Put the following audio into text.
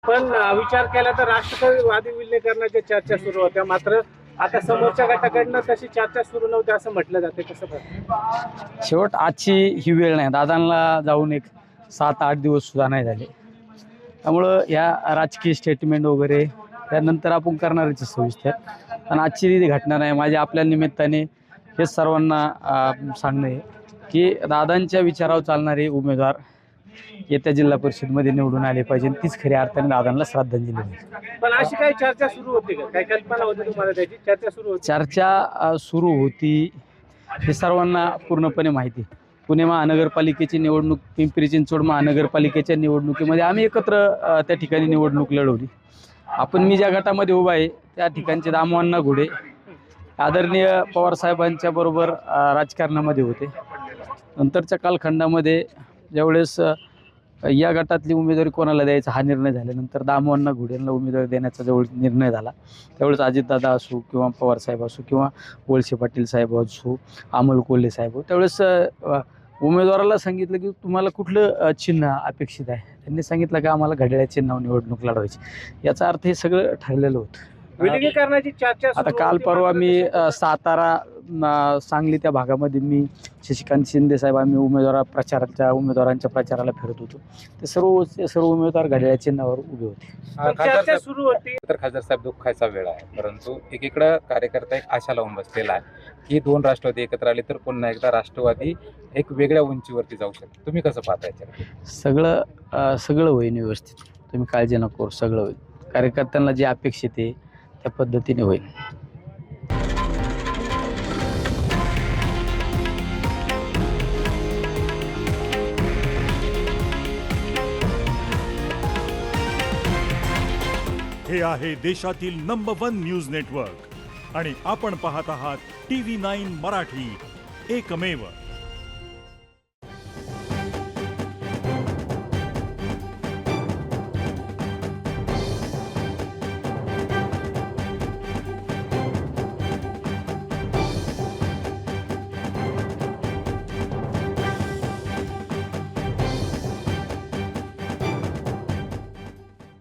पण विचार केला तर राष्ट्रवादी विलीनीकरणाच्या चर्चा सुरू होत्या, मात्र आता समोरच्या गटाकडनं तशी चर्चा सुरू नव्हती असं म्हटलं जाते. कसं पाहता? शेवट आजची ही वेळ नाही. दादांना जाऊन एक 7-8 दिवस सुद्धा नाही झाले. त्यामुळं या राजकीय स्टेटमेंट वगैरे त्यानंतर आपण करणारच सविस्तर. पण आजची ती घटना नाही. माझ्या आपल्या निमित्ताने हे सर्वांना सांगणं आहे की दादांच्या विचारावर चालणारे उमेदवार येत्या जिल्हा परिषदमध्ये निवडून आले पाहिजे. तीच खऱ्या अर्थाने दादांना श्रद्धांजली होईल. पण अशी काही चर्चा सुरू होती का? काही कल्पना होती तुम्हाला त्याची? चर्चा सुरू होती? चर्चा सुरू होती हे सर्वांना पूर्णपणे माहिती. पुणे महानगरपालिकेची निवडणूक, पिंपरी चिंचवड महानगरपालिकेच्या निवडणुकीमध्ये आम्ही एकत्र त्या ठिकाणी निवडणूक लढवली. मी ज्या गटामध्ये उभा आहे त्या ठिकाणचे दामोअण्णा घोडे आदरणीय पवारसाहेबांच्या बरोबर राजकारणामध्ये होते. नंतरच्या कालखंडामध्ये ज्यावेळेस या गटातली उमेदवारी कोणाला द्यायचा हा निर्णय झाल्यानंतर दामोअण्णा घोडे यांना उमेदवारी देण्याचा ज्यावेळेस निर्णय झाला त्यावेळेस अजितदादा असो किंवा पवारसाहेब असो किंवा वळसे पाटील साहेब असो, अमोल कोल्हे साहेब, त्यावेळेस उमेदवाराला सांगितलं की तुम्हाला कुठलं चिन्ह अपेक्षित आहे. त्यांनी सांगितलं की आम्हाला घड्याळ्या चिन्हावर निवडणूक लढवायची. याचा अर्थ हे सगळं ठरलेलं होतं. विलीनीकरणाची चर्चा आता काल परवा मी सातारा, सांगली त्या भागामध्ये मी शशिकांत शिंदे साहेब आम्ही उमेदवारांच्या प्रचाराला फिरत होतो. ते सर्व उमेदवार घड्याळ्या चिन्हावर उभे होते. चर्चा सुरू होती. तर खासदार साहेब दुःखाचा वेळ आहे, परंतु एकीकडे कार्यकर्ता एक आशा लावून बसलेला आहे की 2 राष्ट्रवादी एकत्र आले तर पुन्हा एकदा राष्ट्रवादी एक वेगळ्या उंचीवरती जाऊ शकते. तुम्ही कसं पाहता याच्याकडे? सगळं होईल व्यवस्थित. तुम्ही काळजी नको करू, सगळं होईल. कार्यकर्त्यांना जे अपेक्षित आहे त्या पद्धतीने होईल. हे आहे देशातील नंबर 1 न्यूज नेटवर्क आणि आपण पाहत आहात TV9 मराठी, एकमेव.